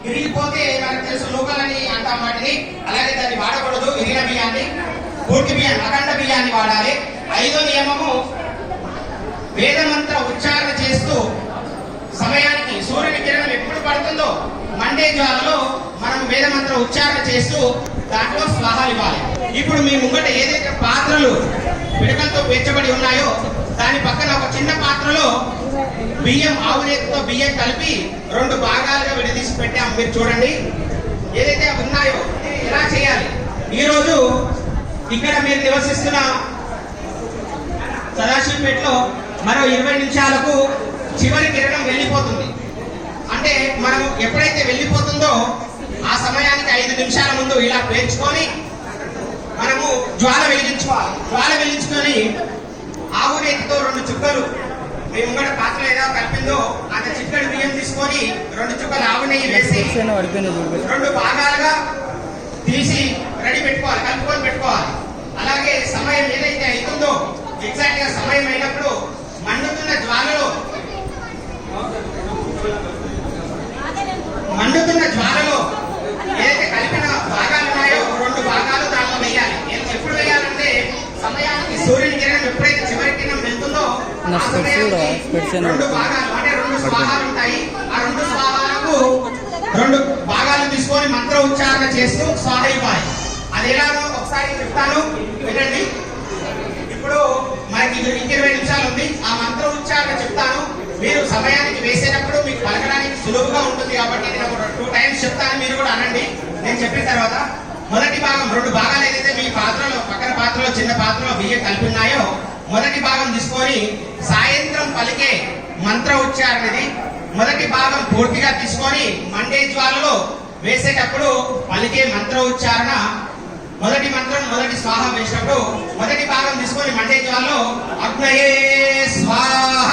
విరిగిపోతే మనకు తెలుసు లోకలని అంటాం వాటిని. అలాగే దాన్ని వాడకూడదు. విరిగిన బియ్యాన్ని, పూర్తి బియ్యాన్ని, అఖండ బియ్యాన్ని వాడాలి. 5వ నియమము, వేదమంత్ర ఉచ్చారణ చేస్తూ సమయానికి సూర్యుని కిరణం ఎప్పుడు పడుతుందో మండే జ్వాలలో మనం వేదమంత్ర ఉచ్చారణ చేస్తూ దాంట్లో స్వాహాలు ఇవ్వాలి. ఇప్పుడు మీ ముంగట ఏదైతే పాత్రలు పిడకలతో పేర్చబడి ఉన్నాయో దాని పక్కన ఒక చిన్న పాత్రలో బియ్యం, ఆవు నేతితో బియ్యం కలిపి 2 భాగాలుగా విడదీసి పెట్టాము. మీరు చూడండి ఏదైతే ఉన్నాయో ఎలా చేయాలి. ఈరోజు ఇక్కడ మీరు నివసిస్తున్న సదాశివపేటలో మరో 20 నిమిషాలకు చివరి కిరణం వెళ్ళిపోతుంది. అంటే మనం ఎప్పుడైతే వెళ్ళిపోతుందో ఆ సమయానికి 5 నిమిషాల ముందు ఇలా పేర్చుకొని మనము జ్వాల వెలిగించుకోవాలి. జ్వాల వెలిగించుకొని ఆవు నేతితో 2 చుక్కలు, మేము కూడా పాత్ర ఏదో కలిపిందో అంత చిక్కడి బియ్యం తీసుకొని 2 చుక్కలు ఆవు నెయ్యి వేసి 2 భాగాలుగా తీసి రెడీ పెట్టుకోవాలి, కలుపుకొని పెట్టుకోవాలి. అలాగే సమయం ఏదైతే అవుతుందో ఎగ్జాక్ట్ గా సమయం అయినప్పుడు మండుతున్న జ్వాలలో ఏదైతే కలిపిన భాగాలు ఉన్నాయో 2 భాగాలు దాంట్లో వేయాలి. ఎప్పుడు వేయాలంటే సమయానికి సూర్యుని కిరణం ఎప్పుడైతే చివరి కిరణం వెళ్తుందో 2 భాగాలు అంటే 2 స్వాహాలు ఉంటాయి. ఆ 2 స్వాహాలకు 2 భాగాలు తీసుకొని మంత్ర ఉచ్చారణ చేస్తూ స్వాహ ఇవ్వాలి. అది ఎలాగో ఒకసారి చెప్తాను, వినండి. ఇప్పుడు మనకి 20 నిమిషాలు ఉంది. ఆ మంత్ర ఉచ్చారణ చెప్తాను. మీరు సమయానికి వేసేటప్పుడు మీకు పలకడానికి సులువుగా ఉంటుంది కాబట్టి నేను 2 టైమ్స్ చెప్తాను, మీరు కూడా అనండి. నేను చెప్పిన తర్వాత మొదటి భాగం 2 భాగాలు ఏదైతే మీ పాత్రలో పక్కన పాత్రలో చిన్న పాత్రలో బియ్యం కలిపి ఉన్నాయో మొదటి భాగం తీసుకొని సాయంత్రం పలికే మంత్ర ఉచ్చారణది మొదటి భాగం పూర్తిగా తీసుకొని మండే జ్వాలలో వేసేటప్పుడు పలికే మంత్ర ఉచ్చారణ మొదటి మంత్రం మొదటి స్వాహ వేసినప్పుడు మొదటి భాగం తీసుకొని మండే జ్వాలలో అగ్నయే స్వాహ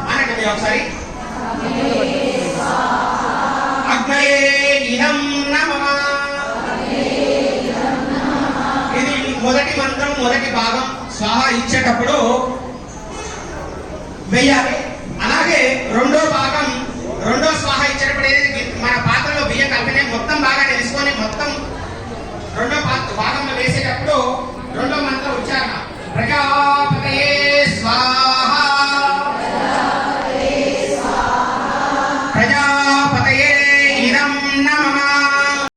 అనండి. ఒకసారి అగ్నయే ఇదం నమః. ఇది మొదటి మంత్రం మొదటి భాగం స్వాహ ఇచ్చేటప్పుడు వేయాలి. అలాగే 2వ భాగం 2వ స్వాహ ఇచ్చేటప్పుడు ఏదైతే మన పాత్రలో బియ్యం కలిపిన మొత్తం భాగాన్ని తీసుకొని మొత్తం 2వ భాగంలో వేసి